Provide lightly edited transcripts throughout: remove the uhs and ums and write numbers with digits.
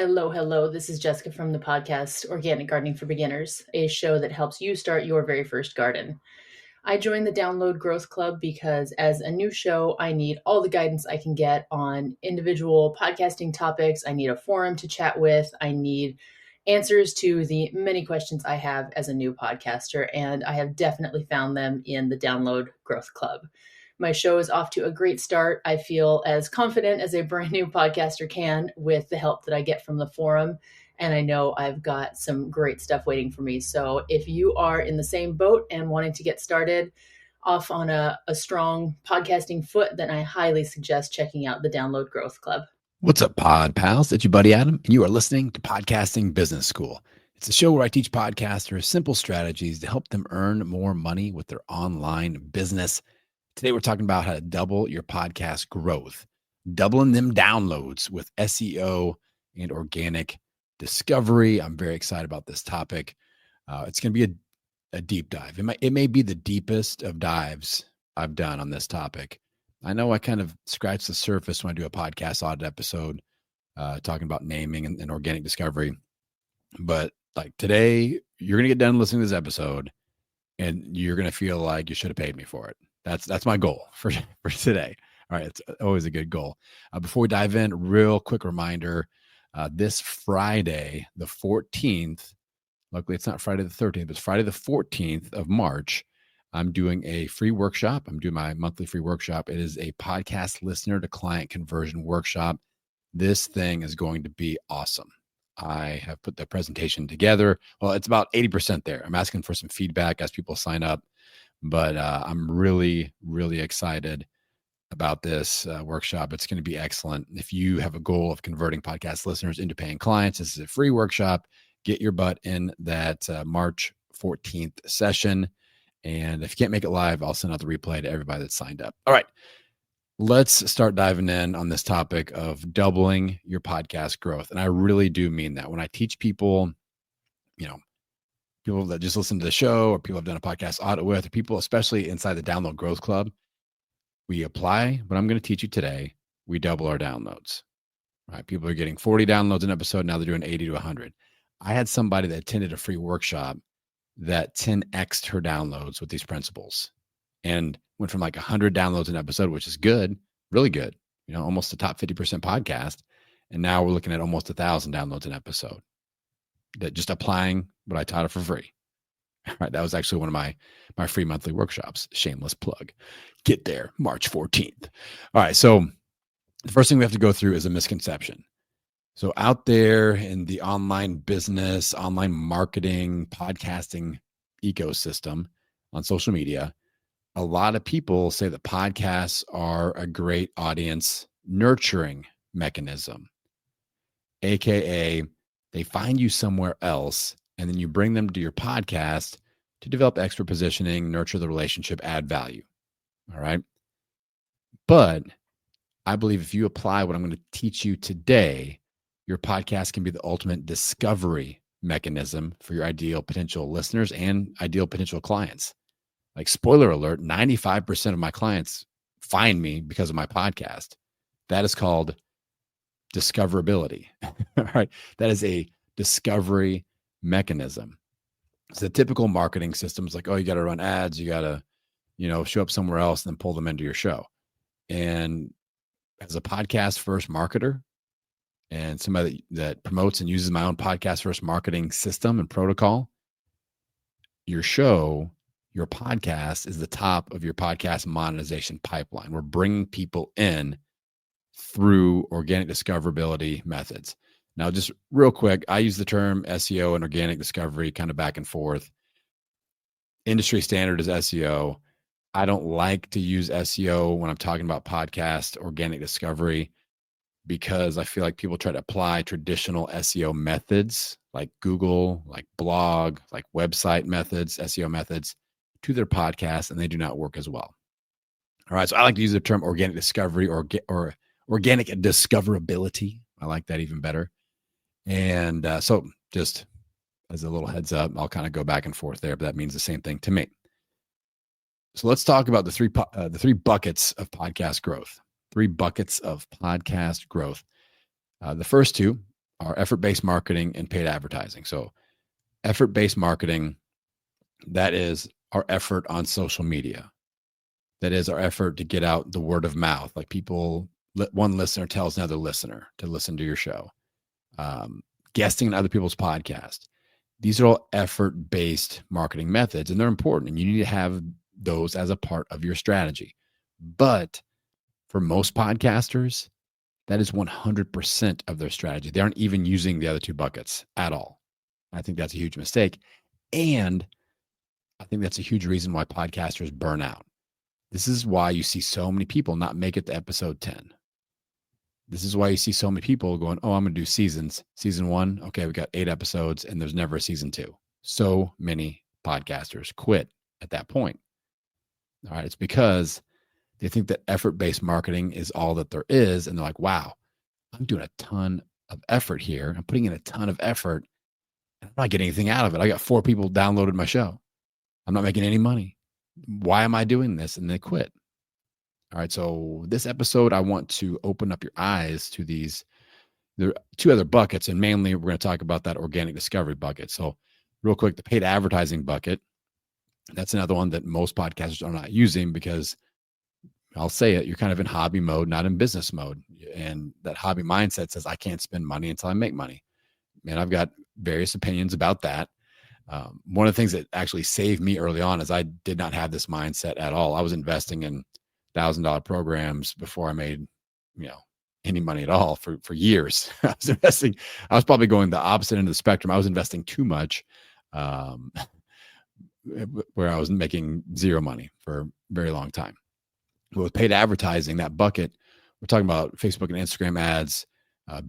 Hello, hello. This is Jessica from the podcast Organic Gardening for Beginners, a show that helps you start your very first garden. I joined the Download Growth Club because as a new show, I need all the guidance I can get on individual podcasting topics. I need a forum to chat with. I need answers to the many questions I have as a new podcaster, and I have definitely found them in the Download Growth Club. My show is off to a great start. I feel as confident as a brand new podcaster can with the help that I get from the forum. And I know I've got some great stuff waiting for me. So if you are in the same boat and wanting to get started off on a strong podcasting foot, then I highly suggest checking out the Download Growth Club. What's up, pod pals? It's your buddy Adam, and you are listening to Podcasting Business School. It's a show where I teach podcasters simple strategies to help them earn more money with their online business. Today, we're talking about how to double your podcast growth, doubling them downloads with SEO and organic discovery. I'm very excited about this topic. It's going to be a deep dive. It may be the deepest of dives I've done on this topic. I know I kind of scratch the surface when I do a podcast audit episode talking about naming and organic discovery. But like today, you're going to get done listening to this episode and you're going to feel like you should have paid me for it. That's my goal for today. All right. It's always a good goal. Before we dive in, real quick reminder, this Friday, the 14th, luckily it's not Friday the 13th, it's Friday the 14th of March. I'm doing a free workshop. I'm doing my monthly free workshop. It is a podcast listener to client conversion workshop. This thing is going to be awesome. I have put the presentation together. Well, it's about 80% there. I'm asking for some feedback as people sign up, but I'm really, really excited about this workshop. It's going to be excellent. If you have a goal of converting podcast listeners into paying clients, this is a free workshop. Get your butt in that March 14th session. And if you can't make it live, I'll send out the replay to everybody that's signed up. All right, let's start diving in on this topic of doubling your podcast growth. And I really do mean that. When I teach people, people that just listen to the show or people I've done a podcast audit with, or people especially inside the Download Growth Club, we apply what I'm going to teach you today. We double our downloads. Right? People are getting 40 downloads an episode. Now they're doing 80 to 100. I had somebody that attended a free workshop that 10x'd her downloads with these principles and went from like 100 downloads an episode, which is good, really good, almost the top 50% podcast. And now we're looking at almost 1,000 downloads an episode, that just applying what I taught her for free. All right. That was actually one of my free monthly workshops. Shameless plug. Get there March 14th. All right. So the first thing we have to go through is a misconception. So out there in the online business, online marketing, podcasting ecosystem on social media, a lot of people say that podcasts are a great audience nurturing mechanism, AKA they find you somewhere else and then you bring them to your podcast to develop expert positioning, nurture the relationship, add value. All right. But I believe if you apply what I'm going to teach you today, your podcast can be the ultimate discovery mechanism for your ideal potential listeners and ideal potential clients. Like, spoiler alert, 95% of my clients find me because of my podcast. That is called discoverability. All right. That is a discovery mechanism. So the typical marketing system is like, oh, you got to run ads. You got to, show up somewhere else and then pull them into your show. And as a podcast first marketer, and somebody that promotes and uses my own podcast first marketing system and protocol, your show, your podcast is the top of your podcast monetization pipeline. We're bringing people in through organic discoverability methods. Now, just real quick, I use the term SEO and organic discovery kind of back and forth. Industry standard is SEO. I don't like to use SEO when I'm talking about podcast organic discovery, because I feel like people try to apply traditional SEO methods like Google, like blog, like website methods, SEO methods to their podcast, and they do not work as well. All right. So I like to use the term organic discovery or organic discoverability. I like that even better. And so just as a little heads up, I'll kind of go back and forth there, but that means the same thing to me. So let's talk about the three buckets of podcast growth. 3 buckets of podcast growth. The first two are effort-based marketing and paid advertising. So effort-based marketing, that is our effort on social media. That is our effort to get out the word of mouth. Like people, one listener tells another listener to listen to your show. Guesting on other people's podcasts. These are all effort-based marketing methods, and they're important, and you need to have those as a part of your strategy. But for most podcasters, that is 100% of their strategy. They aren't even using the other two buckets at all. I think that's a huge mistake. And I think that's a huge reason why podcasters burn out. This is why you see so many people not make it to episode 10. This is why you see so many people going, oh, I'm going to do seasons. Season 1, okay, we got 8 episodes, and there's never a season 2. So many podcasters quit at that point. All right, it's because they think that effort-based marketing is all that there is, and they're like, wow, I'm doing a ton of effort here. I'm putting in a ton of effort, and I'm not getting anything out of it. I got 4 people downloaded my show. I'm not making any money. Why am I doing this? And they quit. All right, so this episode, I want to open up your eyes to these. There are 2 other buckets, and mainly we're going to talk about that organic discovery bucket. So real quick, the paid advertising bucket, that's another one that most podcasters are not using because I'll say it, you're kind of in hobby mode, not in business mode. And that hobby mindset says, I can't spend money until I make money. And I've got various opinions about that. One of the things that actually saved me early on is I did not have this mindset at all. I was investing in $1,000 programs before I made, any money at all for years. I was probably going the opposite end of the spectrum. I was investing too much, where I was making zero money for a very long time. But with paid advertising, that bucket, we're talking about Facebook and Instagram ads,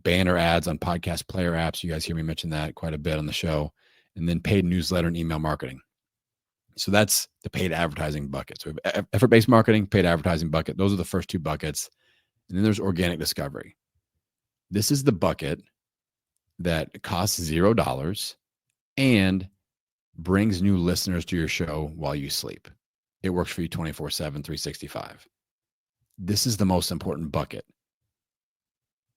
banner ads on podcast player apps. You guys hear me mention that quite a bit on the show. And then paid newsletter and email marketing. So that's the paid advertising bucket. So we have effort-based marketing, paid advertising bucket. Those are the first 2 buckets. And then there's organic discovery. This is the bucket that costs $0 and brings new listeners to your show while you sleep. It works for you 24/7, 365. This is the most important bucket.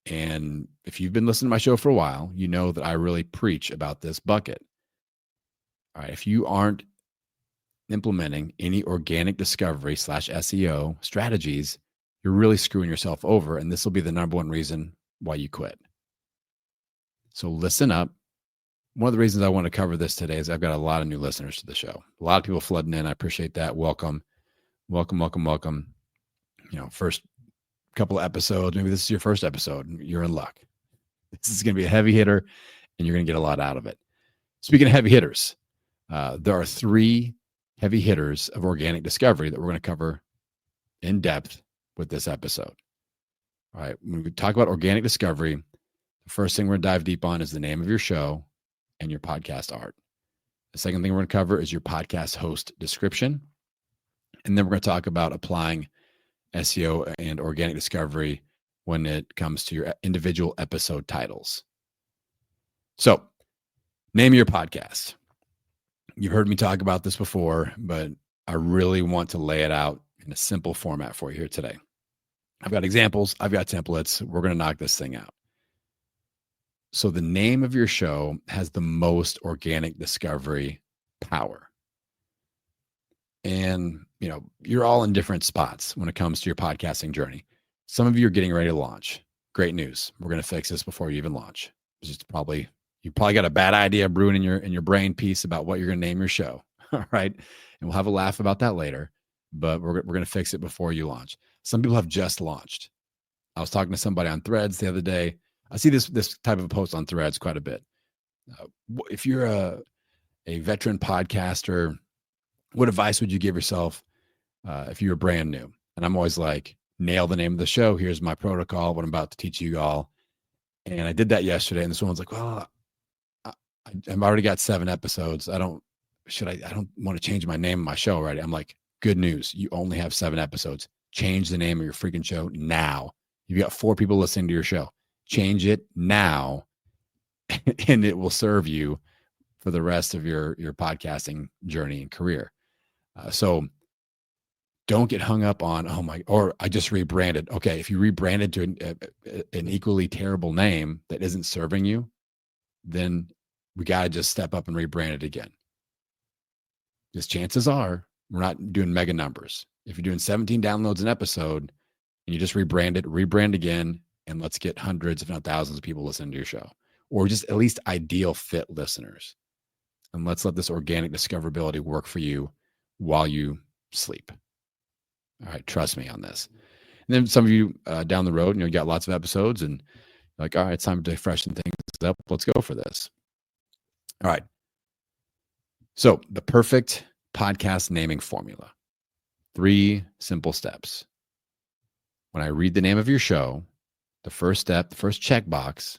And if you've been listening to my show for a while, you know that I really preach about this bucket. All right, if you aren't implementing any organic discovery / SEO strategies, you're really screwing yourself over. And this will be the number one reason why you quit. So listen up. One of the reasons I want to cover this today is I've got a lot of new listeners to the show. A lot of people flooding in. I appreciate that. Welcome. First couple of episodes, maybe this is your first episode. You're in luck. This is going to be a heavy hitter and you're going to get a lot out of it. Speaking of heavy hitters, there are 3 heavy hitters of organic discovery that we're going to cover in depth with this episode. All right. When we talk about organic discovery, the first thing we're going to dive deep on is the name of your show and your podcast art. The second thing we're going to cover is your podcast host description. And then we're going to talk about applying SEO and organic discovery when it comes to your individual episode titles. So, name your podcast. You've heard me talk about this before, but I really want to lay it out in a simple format for you here today. I've got examples. I've got templates. We're going to knock this thing out. So the name of your show has the most organic discovery power. And, you're all in different spots when it comes to your podcasting journey. Some of you are getting ready to launch. Great news. We're going to fix this before you even launch. You probably got a bad idea brewing in your brain piece about what you're going to name your show. All right. And we'll have a laugh about that later, but we're going to fix it before you launch. Some people have just launched. I was talking to somebody on Threads the other day. I see this type of post on Threads quite a bit. If you're a veteran podcaster, what advice would you give yourself if you were brand new? And I'm always like, nail the name of the show. Here's my protocol, what I'm about to teach you all. And I did that yesterday. And this woman's like, well, I've already got 7 episodes. I don't want to change my name of my show, right? I'm like, good news. You only have 7 episodes. Change the name of your freaking show now. You've got 4 people listening to your show. Change it now, and it will serve you for the rest of your podcasting journey and career. So Don't get hung up on, oh my, or I just rebranded. Okay, if you rebranded to an equally terrible name that isn't serving you, then we got to just step up and rebrand it again. Because chances are we're not doing mega numbers. If you're doing 17 downloads an episode and you just rebrand it, rebrand again, and let's get hundreds, if not thousands of people listening to your show, or just at least ideal fit listeners. And let's let this organic discoverability work for you while you sleep. All right, trust me on this. And then some of you down the road, you got lots of episodes and like, all right, it's time to freshen things up. Let's go for this. All right. So the perfect podcast naming formula, 3 simple steps. When I read the name of your show, the first step, the first checkbox,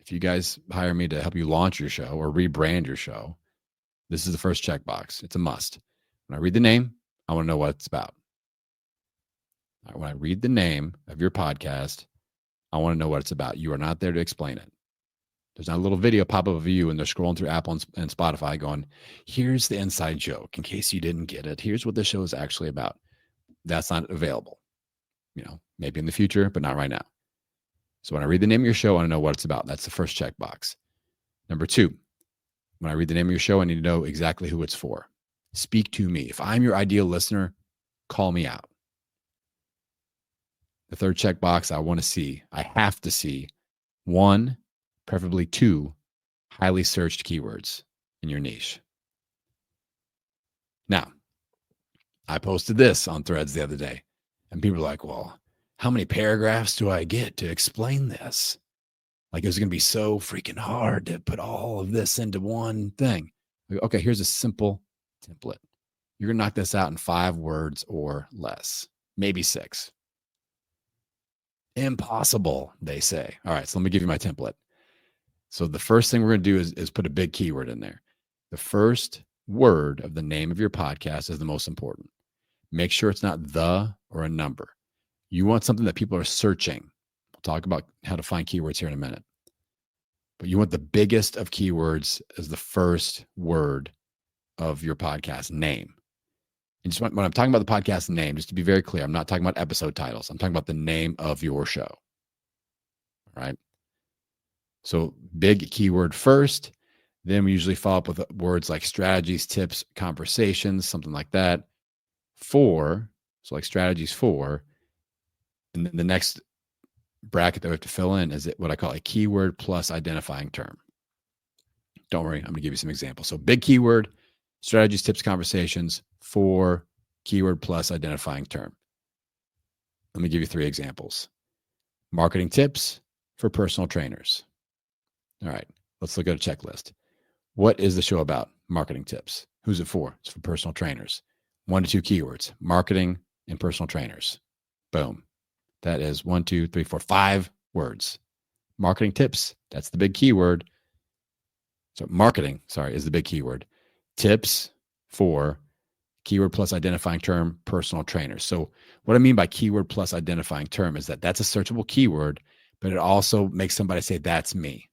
if you guys hire me to help you launch your show or rebrand your show, this is the first checkbox. It's a must. When I read the name, I want to know what it's about. When I read the name of your podcast, I want to know what it's about. You are not there to explain it. There's not a little video pop up of you and they're scrolling through Apple and Spotify going, here's the inside joke in case you didn't get it. Here's what the show is actually about. That's not available. Maybe in the future, but not right now. So when I read the name of your show, I want to know what it's about. That's the first checkbox. Number 2, when I read the name of your show, I need to know exactly who it's for. Speak to me. If I'm your ideal listener, call me out. The third checkbox I have to see 1, preferably 2, highly searched keywords in your niche. Now, I posted this on Threads the other day, and people were like, well, how many paragraphs do I get to explain this? Like, it was going to be so freaking hard to put all of this into one thing. Okay, here's a simple template. You're going to knock this out in 5 words or less, maybe 6. Impossible, they say. All right, so let me give you my template. So the first thing we're going to do is put a big keyword in there. The first word of the name of your podcast is the most important. Make sure it's not the or a number. You want something that people are searching. We'll talk about how to find keywords here in a minute. But you want the biggest of keywords as the first word of your podcast name. And just when I'm talking about the podcast name, just to be very clear, I'm not talking about episode titles. I'm talking about the name of your show. All right. So big keyword first. Then we usually follow up with words like strategies, tips, conversations, something like that. 4. So like strategies 4. And then the next bracket that we have to fill in is what I call a keyword plus identifying term. Don't worry, I'm going to give you some examples. So big keyword, strategies, tips, conversations, 4, keyword plus identifying term. Let me give you 3 examples. Marketing tips for personal trainers. All right, let's look at a checklist. What is the show about? Marketing tips. Who's it for? It's for personal trainers. 1 to 2 keywords, marketing and personal trainers. Boom. That is 1, 2, 3, 4, 5 words. Marketing tips, that's the big keyword. So marketing, is the big keyword. Tips for keyword plus identifying term, personal trainers. So what I mean by keyword plus identifying term is that that's a searchable keyword, but it also makes somebody say, that's me.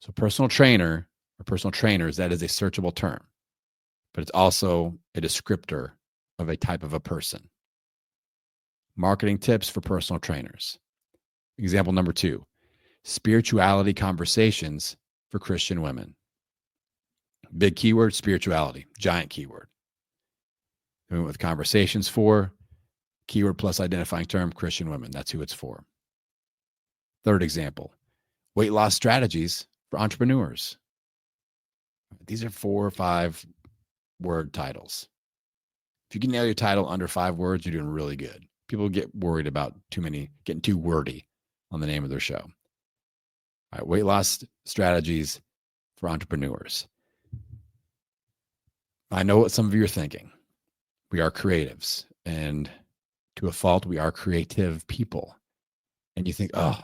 So personal trainer or personal trainers, that is a searchable term, but it's also a descriptor of a type of a person. Marketing tips for personal trainers. Example number 2, spirituality conversations for Christian women. Big keyword, spirituality, giant keyword. We went with conversations for, keyword plus identifying term, Christian women. That's who it's for. Third example, weight loss strategies for entrepreneurs. These are 4 or 5 word titles. If you can nail your title under 5 words, you're doing really good. People get worried about getting too wordy on the name of their show. All right, weight loss strategies for entrepreneurs. I know what some of you are thinking. We are creatives, and to a fault, we are creative people. And you think, oh,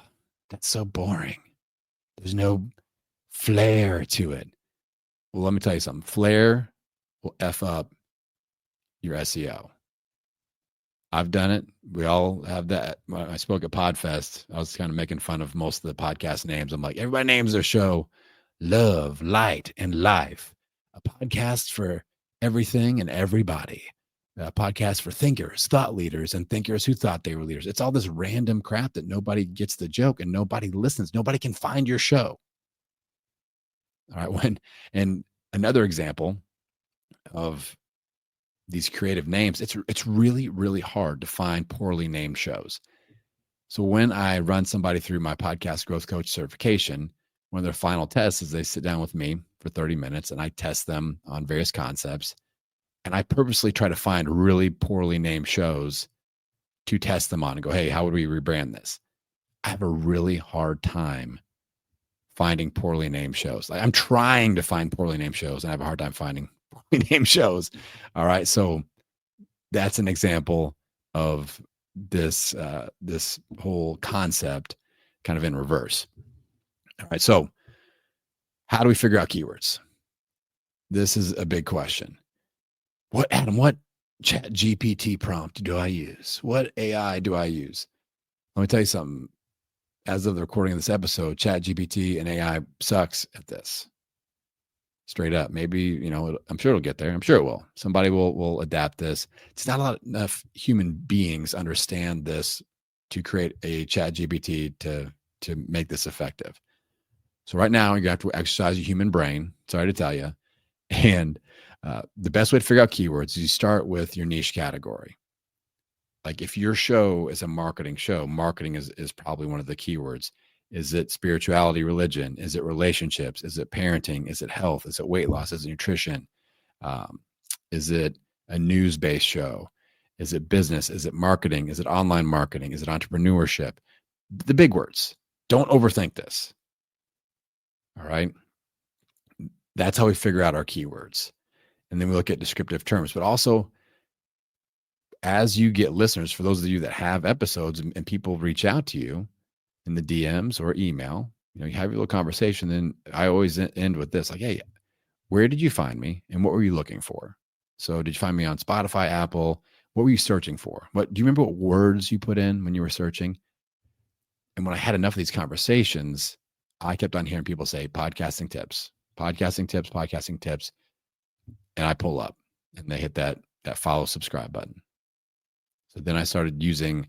that's so boring. There's no flair to it. Well, let me tell you something. Flair will F up your SEO. I've done it. We all have that. When I spoke at PodFest, I was kind of making fun of most of the podcast names. I'm like, everybody names their show Love, Light, and Life, a podcast for everything and everybody. podcast for thinkers, thought leaders, and thinkers who thought they were leaders. It's all this random crap that nobody gets the joke and nobody listens. Nobody can find your show. All right. And another example of these creative names, it's really, really hard to find poorly named shows. So when I run somebody through my podcast growth coach certification, one of their final tests is they sit down with me for 30 minutes and I test them on various concepts. And I purposely try to find really poorly named shows to test them on and go, hey, how would we rebrand this? I have a really hard time finding poorly named shows. Like I'm trying to find poorly named shows and I have a hard time finding poorly named shows. All right. So that's an example of this whole concept kind of in reverse. All right. So how do we figure out keywords? This is a big question. What chat GPT prompt do I use? What AI do I use? Let me tell you something. As of the recording of this episode, chat GPT and AI sucks at this. Straight up. Maybe, I'm sure it'll get there. I'm sure it will. Somebody will adapt this. It's not enough human beings understand this to create a chat GPT to make this effective. So right now you have to exercise your human brain. Sorry to tell you. And the best way to figure out keywords is you start with your niche category. Like if your show is a marketing show, marketing is probably one of the keywords. Is it spirituality, religion? Is it relationships? Is it parenting? Is it health? Is it weight loss? Is it nutrition? Is it a news-based show? Is it business? Is it marketing? Is it online marketing? Is it entrepreneurship? The big words. Don't overthink this. All right. That's how we figure out our keywords. And then we look at descriptive terms, but also as you get listeners, for those of you that have episodes and people reach out to you in the DMs or email, you have your little conversation. Then I always end with this, like, hey, where did you find me and what were you looking for? So did you find me on Spotify, Apple? What were you searching for? Do you remember what words you put in when you were searching? And when I had enough of these conversations, I kept on hearing people say podcasting tips, podcasting tips, podcasting tips. And I pull up and they hit that follow subscribe button. So then I started using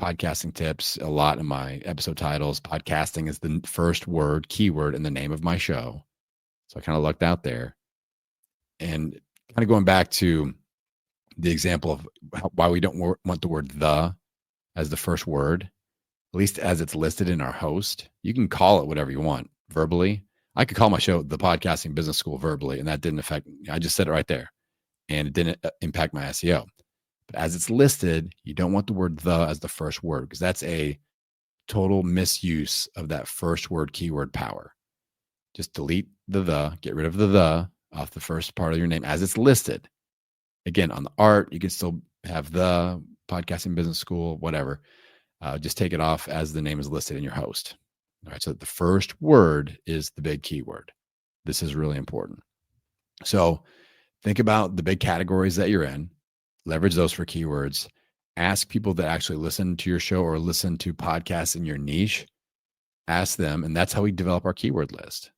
podcasting tips a lot in my episode titles. Podcasting is the first keyword in the name of my show. So I kind of lucked out there. And kind of going back to the example of why we don't want the word the as the first word, at least as it's listed in our host. You can call it whatever you want verbally. I could call my show the Podcasting Business School verbally, and that didn't affect, I just said it right there, and it didn't impact my SEO. But as it's listed, you don't want the word the as the first word because that's a total misuse of that first word keyword power. Just delete the, get rid of the off the first part of your name as it's listed. Again, on the art, you can still have the Podcasting Business School, whatever. Just take it off as the name is listed in your host. All right, so the first word is the big keyword. This is really important. So think about the big categories that you're in, leverage those for keywords, ask people that actually listen to your show or listen to podcasts in your niche, ask them, and that's how we develop our keyword list.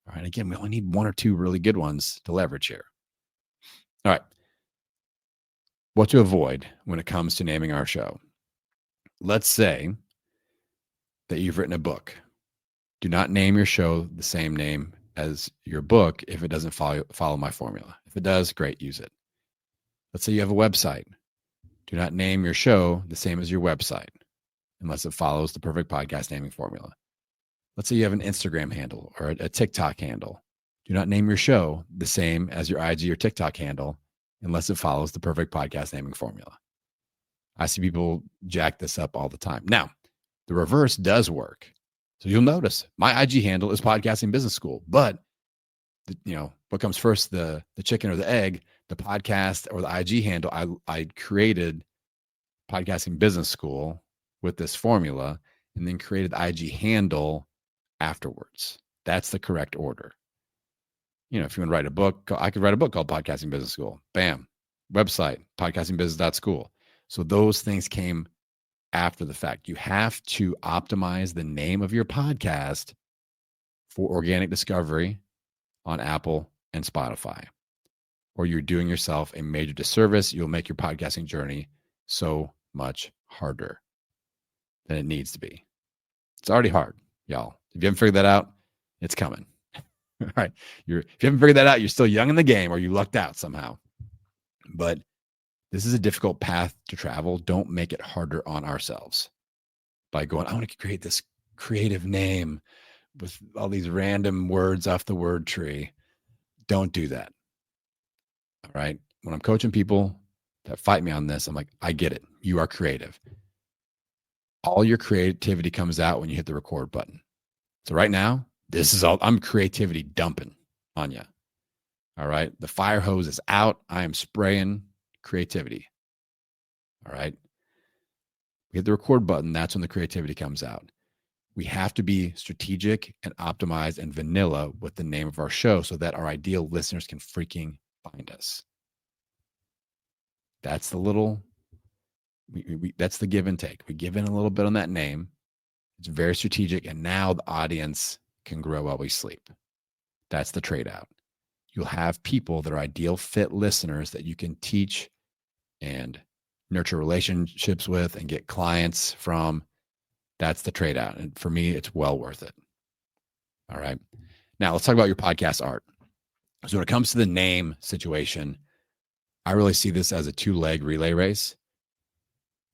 All right, again, we only need one or two really good ones to leverage here. All right, what to avoid when it comes to naming our show. Let's say that you've written a book. Do not name your show the same name as your book if it doesn't follow my formula. If it does, great, use it. Let's say you have a website. Do not name your show the same as your website unless it follows the perfect podcast naming formula. Let's say you have an Instagram handle or a TikTok handle. Do not name your show the same as your IG or TikTok handle unless it follows the perfect podcast naming formula. I see people jack this up all the time. Now, the reverse does work. So you'll notice my IG handle is Podcasting Business School, but what comes first, the chicken or the egg, the podcast or the IG handle, I created Podcasting Business School with this formula and then created the IG handle afterwards. That's the correct order. If you want to write a book, I could write a book called Podcasting Business School. Bam. Website, podcastingbusiness.school. So those things came after the fact. You have to optimize the name of your podcast for organic discovery on Apple and Spotify. or you're doing yourself a major disservice. You'll make your podcasting journey so much harder than it needs to be. It's already hard, y'all. If you haven't figured that out, it's coming. All right. If you haven't figured that out, you're still young in the game or you lucked out somehow. But this is a difficult path to travel. Don't make it harder on ourselves by going, I want to create this creative name with all these random words off the word tree. Don't do that. All right. When I'm coaching people that fight me on this, I'm like, I get it. You are creative. All your creativity comes out when you hit the record button. So right now, this is all, I'm creativity dumping on you. All right. The fire hose is out. I am spraying creativity. All right. We hit the record button. That's when the creativity comes out. We have to be strategic and optimized and vanilla with the name of our show so that our ideal listeners can freaking find us. That's the little, that's the give and take. We give in a little bit on that name. It's very strategic. And now the audience can grow while we sleep. That's the trade out. You'll have people that are ideal fit listeners that you can teach and nurture relationships with and get clients from. That's the trade out. And for me, it's well worth it. All right. Now let's talk about your podcast art. So when it comes to the name situation, I really see this as a 2-leg relay race.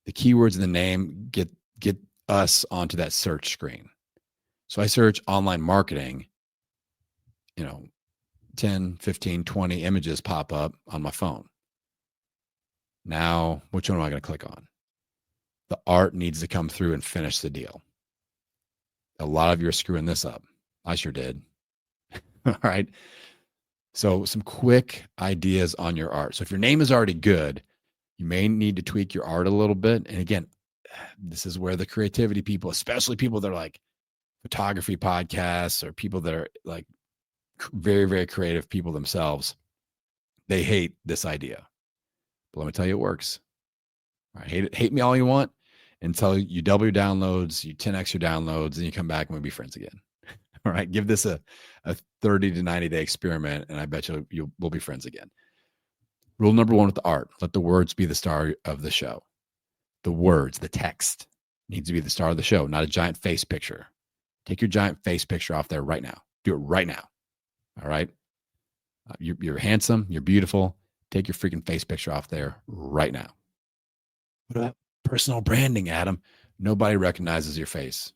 The keywords in the name get us onto that search screen. So I search online marketing, 10, 15, 20 images pop up on my phone. Now, which one am I going to click on? The art needs to come through and finish the deal. A lot of you are screwing this up. I sure did. All right. So some quick ideas on your art. So if your name is already good, you may need to tweak your art a little bit. And again, this is where the creativity people, especially people that are like photography podcasts or people that are like very, very creative people themselves, they hate this idea. But let me tell you, it works. All right, hate me all you want until you double your downloads, you 10x your downloads, and you come back and we'll be friends again. All right, give this a 30 to 90 day experiment, and I bet we'll be friends again. Rule number 1 with the art: let the words be the star of the show. The words, the text needs to be the star of the show, not a giant face picture. Take your giant face picture off there right now. Do it right now. All right. You're handsome. You're beautiful. Take your freaking face picture off there right now. What about personal branding, Adam? Nobody recognizes your face,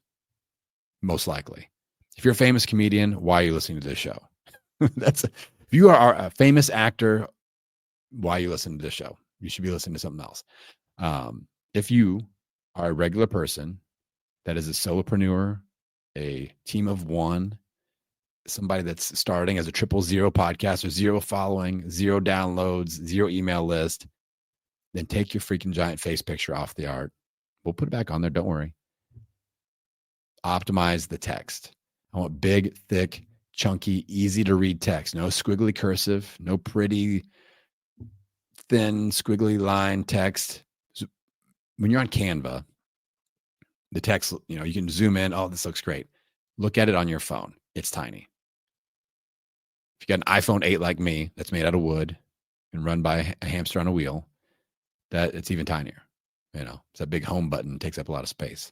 most likely. If you're a famous comedian, why are you listening to this show? If you are a famous actor, why are you listening to this show? You should be listening to something else. If you are a regular person that is a solopreneur, a team of one, somebody that's starting as a 000 podcast or 0 following, 0 downloads, 0 email list, then take your freaking giant face picture off the art. We'll put it back on there. Don't worry. Optimize the text. I want big, thick, chunky, easy to read text. No squiggly cursive, no pretty, thin, squiggly line text. So when you're on Canva, the text, you can zoom in. Oh, this looks great. Look at it on your phone. It's tiny. If you got an iPhone 8 like me, that's made out of wood and run by a hamster on a wheel, that it's even tinier. It's that big home button, takes up a lot of space.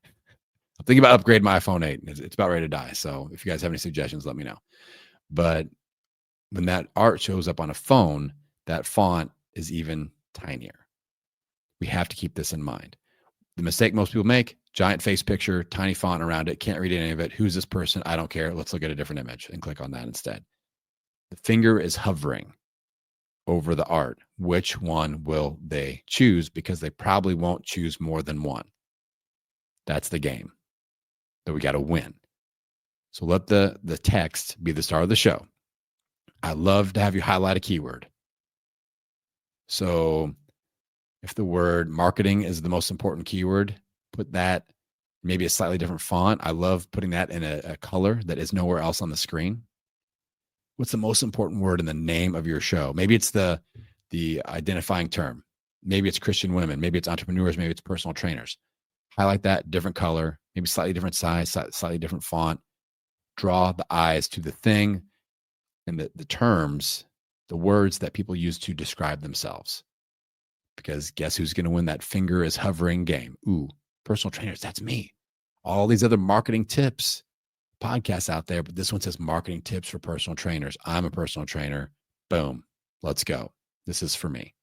I'm thinking about upgrading my iPhone 8. It's about ready to die. So if you guys have any suggestions, let me know. But when that art shows up on a phone, that font is even tinier. We have to keep this in mind. The mistake most people make: giant face picture, tiny font around it, can't read any of it. Who's this person? I don't care. Let's look at a different image and click on that instead. The finger is hovering over the art. Which one will they choose? Because they probably won't choose more than one. That's the game that we got to win. So let the text be the star of the show. I love to have you highlight a keyword. So if the word marketing is the most important keyword, put that maybe a slightly different font. I love putting that in a color that is nowhere else on the screen. What's the most important word in the name of your show? Maybe it's the identifying term. Maybe it's Christian women. Maybe it's entrepreneurs. Maybe it's personal trainers. Highlight that, different color, maybe slightly different size, slightly different font. Draw the eyes to the thing and the terms the words that people use to describe themselves. Because guess who's going to win that finger is hovering game? Ooh, personal trainers, that's me. All these other marketing tips podcasts out there, but this one says marketing tips for personal trainers. I'm a personal trainer. Boom. Let's go. This is for me.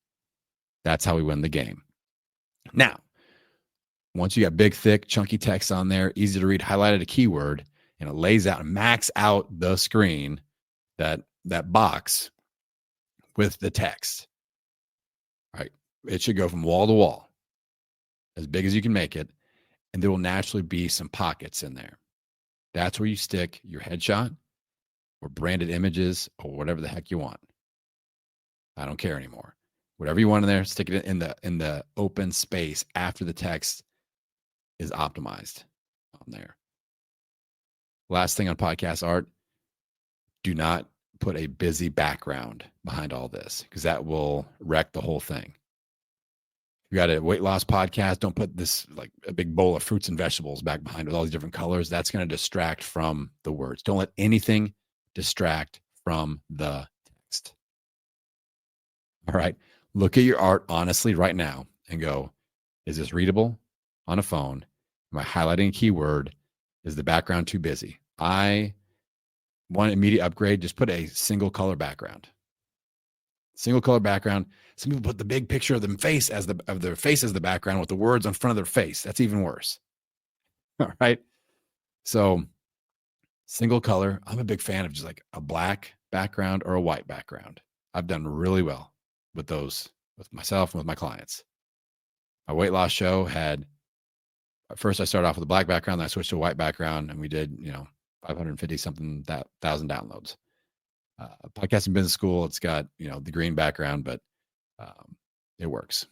That's how we win the game. Now, once you got big, thick, chunky text on there, easy to read, highlighted a keyword, and it lays out and max out the screen, that box with the text. Right. It should go from wall to wall, as big as you can make it, and there will naturally be some pockets in there. That's where you stick your headshot or branded images or whatever the heck you want. I don't care anymore. Whatever you want in there, stick it in the open space after the text is optimized on there. Last thing on podcast art, do not put a busy background behind all this, because that will wreck the whole thing. You got a weight loss podcast, don't put this like a big bowl of fruits and vegetables back behind with all these different colors. That's going to distract from the words. Don't let anything distract from the text. All right. Look at your art honestly right now and go, is this readable on a phone? Am I highlighting a keyword? Is the background too busy? I want immediate upgrade. Just put a single color background. Single color background. Some people put the big picture of their face as the background with the words on front of their face. That's even worse. All right. So single color. I'm a big fan of just like a black background or a white background. I've done really well with those, with myself and with my clients. My weight loss show had, at first I started off with a black background, then I switched to a white background, and we did, 550 something thousand downloads. Podcasting Business School, it's got, the green background, but it works.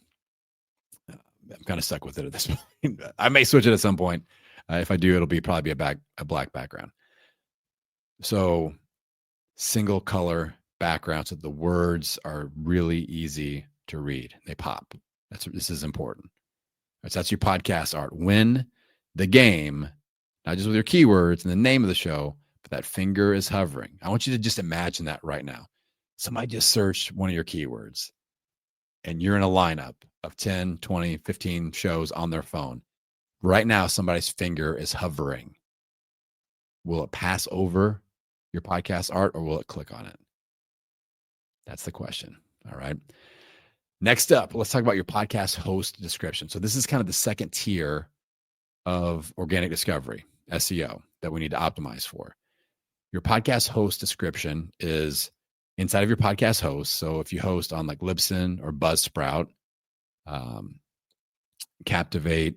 I'm kind of stuck with it at this point. I may switch it at some point. If I do, it'll probably be a black background. So single color background, so the words are really easy to read. They pop. This is important. So that's your podcast art. Win the game, not just with your keywords and the name of the show, but that finger is hovering. I want you to just imagine that right now. Somebody just searched one of your keywords and you're in a lineup of 10, 20, 15 shows on their phone. Right now, somebody's finger is hovering. Will it pass over your podcast art or will it click on it? That's the question. All right. Next up, let's talk about your podcast host description. So this is kind of the second tier of organic discovery, SEO, that we need to optimize for. Your podcast host description is inside of your podcast host. So if you host on like Libsyn or Buzzsprout, Captivate,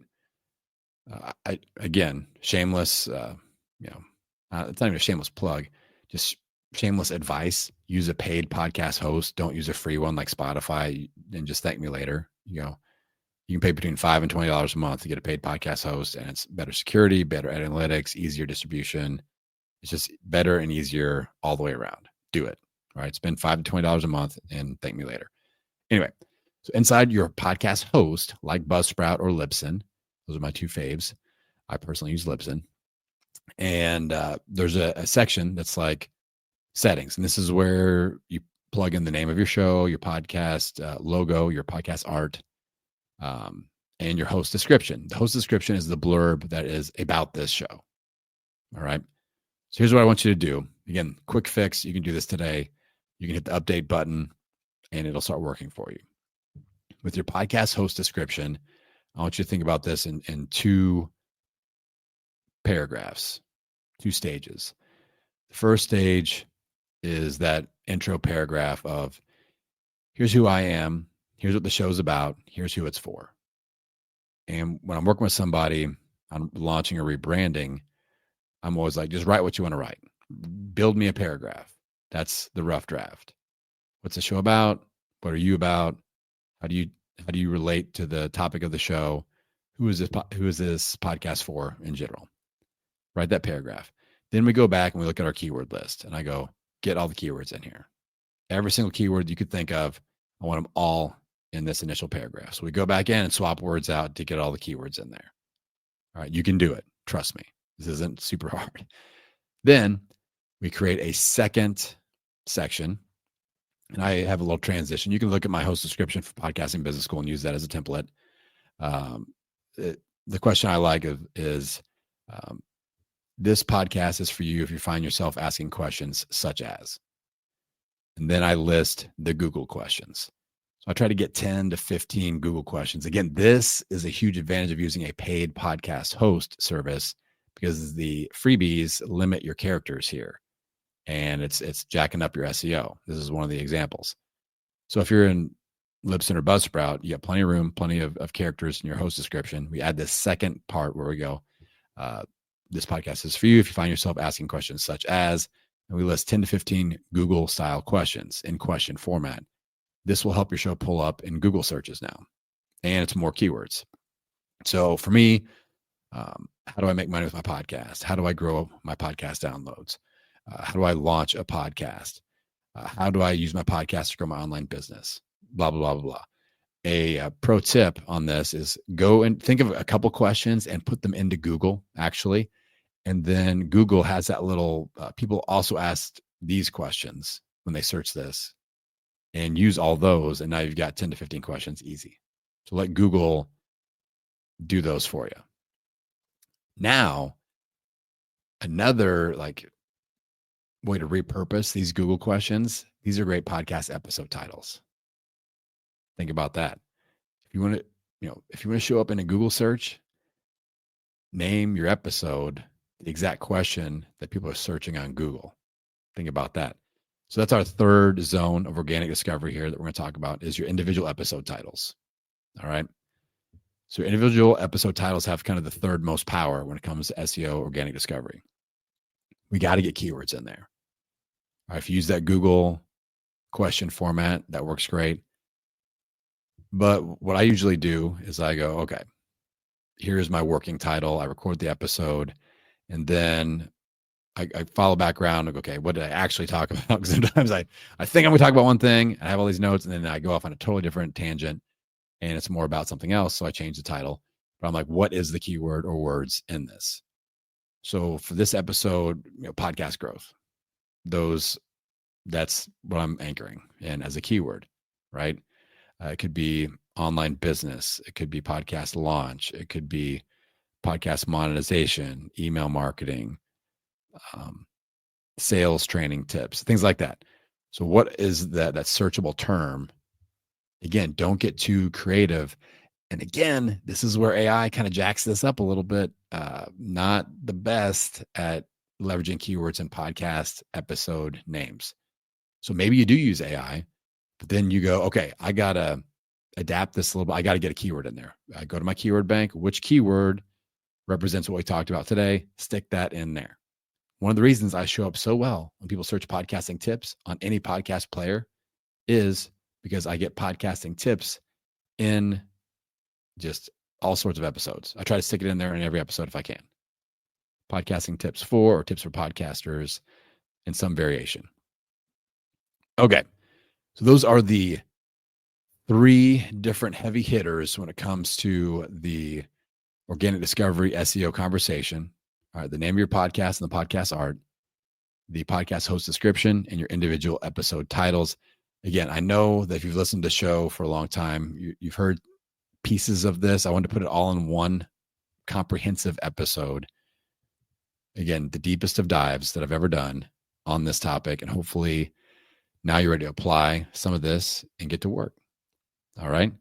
again, shameless, it's not even a shameless plug, just shameless advice. Use a paid podcast host. Don't use a free one like Spotify and just thank me later. You can pay between $5 and $20 a month to get a paid podcast host, and it's better security, better analytics, easier distribution. It's just better and easier all the way around. Do it. All right. Spend $5 to $20 a month and thank me later. Anyway, so inside your podcast host, like Buzzsprout or Libsyn, those are my two faves. I personally use Libsyn. And there's a section that's like settings. And this is where you plug in the name of your show, your podcast logo, your podcast art, and your host description. The host description is the blurb that is about this show. All right. So here's what I want you to do. Again, quick fix. You can do this today. You can hit the update button and it'll start working for you. With your podcast host description, I want you to think about this in two paragraphs, two stages. The first stage is that intro paragraph of here's who I am, here's what the show's about, here's who it's for. And when I'm working with somebody on launching or rebranding, I'm always like, just write what you want to write. Build me a paragraph. That's the rough draft. What's the show about? What are you about? How do you relate to the topic of the show? Who is this podcast for in general? Write that paragraph. Then we go back and we look at our keyword list, and I go, get all the keywords in here. Every single keyword you could think of, I want them all in this initial paragraph. So we go back in and swap words out to get all the keywords in there. All right, you can do it. Trust me. This isn't super hard. Then we create a second section, And I have a little transition. You can look at my host description for Podcasting Business School and use that as a template. The question I like is this podcast is for you if you find yourself asking questions such as, and then I list the Google questions. So I try to get 10 to 15 Google questions. Again, this is a huge advantage of using a paid podcast host service because the freebies limit your characters here, and it's jacking up your SEO. This is one of the examples. So if you're in Libsyn or Buzzsprout, you have plenty of room, plenty of characters in your host description. We add this second part where we go, this podcast is for you if you find yourself asking questions such as, and we list 10 to 15 Google style questions in question format. This will help your show pull up in Google searches now, and it's more keywords. So for me, how do I make money with my podcast? How do I grow my podcast downloads? How do I launch a podcast? How do I use my podcast to grow my online business? Blah, blah, blah, blah, blah. A pro tip on this is go and think of a couple questions and put them into Google, actually. And then Google has that little, people also asked these questions when they search this, and use all those. And now you've got 10 to 15 questions easy. So let Google do those for you. Now, another way to repurpose these Google questions, these are great podcast episode titles. Think about that. If you want to show up in a Google search, name your episode the exact question that people are searching on Google. Think about that. So that's our third zone of organic discovery here that we're going to talk about is your individual episode titles. All right. So individual episode titles have kind of the third most power when it comes to SEO organic discovery. We got to get keywords in there. All right, if you use that Google question format, that works great. But what I usually do is I go, okay, here's my working title. I record the episode, and then I follow back around and go, okay, what did I actually talk about? Because sometimes I think I'm going to talk about one thing, I have all these notes, and then I go off on a totally different tangent, and it's more about something else. So I change the title. But I'm like, what is the keyword or words in this? So for this episode, podcast growth, that's what I'm anchoring in as a keyword, right? It could be online business. It could be podcast launch. It could be podcast monetization, email marketing, sales training tips, things like that. So what is that searchable term? Again, don't get too creative. And again, this is where AI kind of jacks this up a little bit. Not the best at leveraging keywords in podcast episode names. So maybe you do use AI, but then you go, okay, I got to adapt this a little bit. I got to get a keyword in there. I go to my keyword bank. Which keyword represents what we talked about today? Stick that in there. One of the reasons I show up so well when people search podcasting tips on any podcast player is because I get podcasting tips in just all sorts of episodes. I try to stick it in there in every episode if I can. Podcasting tips for, or tips for podcasters in some variation. Okay. So those are the 3 different heavy hitters when it comes to the organic discovery SEO conversation. All right. The name of your podcast and the podcast art, the podcast host description, and your individual episode titles. Again, I know that if you've listened to the show for a long time, you've heard pieces of this. I wanted to put it all in one comprehensive episode. Again, the deepest of dives that I've ever done on this topic. And hopefully now you're ready to apply some of this and get to work. All right.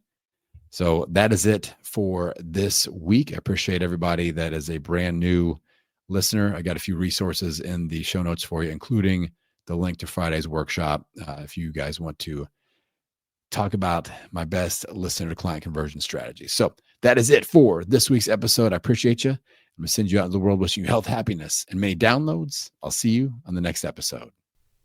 So that is it for this week. I appreciate everybody that is a brand new listener. I got a few resources in the show notes for you, including the link to Friday's workshop. If you guys want to talk about my best listener to client conversion strategy. So that is it for this week's episode. I appreciate you. I'm going to send you out into the world wishing you health, happiness, and many downloads. I'll see you on the next episode.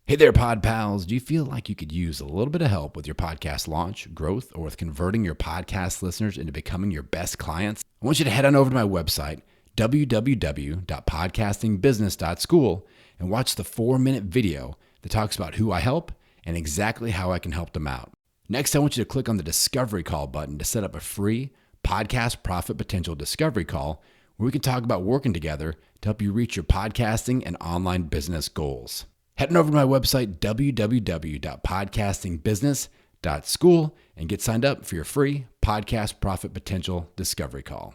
Hey there, Pod Pals. Do you feel like you could use a little bit of help with your podcast launch, growth, or with converting your podcast listeners into becoming your best clients? I want you to head on over to my website, www.podcastingbusiness.school, and watch the 4-minute video that talks about who I help and exactly how I can help them out. Next, I want you to click on the Discovery Call button to set up a free podcast profit potential discovery call where we can talk about working together to help you reach your podcasting and online business goals. Head on over to my website, www.podcastingbusiness.school, and get signed up for your free podcast profit potential discovery call.